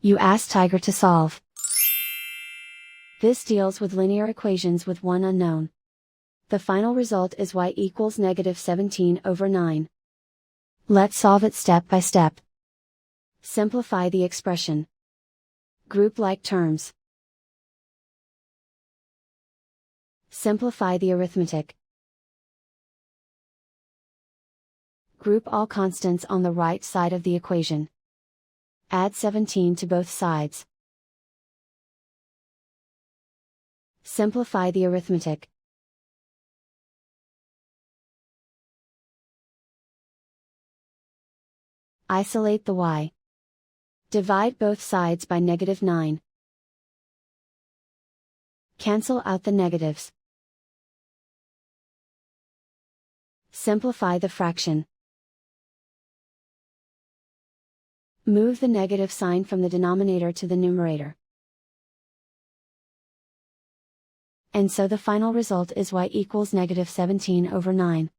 You ask Tiger to solve. This deals with linear equations with one unknown. The final result is y equals -17/9. Let's solve it step by step. Simplify the expression. Group like terms. Simplify the arithmetic. Group all constants on the right side of the equation. Add 17 to both sides. Simplify the arithmetic. Isolate the y. Divide both sides by -9. Cancel out the negatives. Simplify the fraction. Move the negative sign from the denominator to the numerator. And so the final result is y equals -17/9.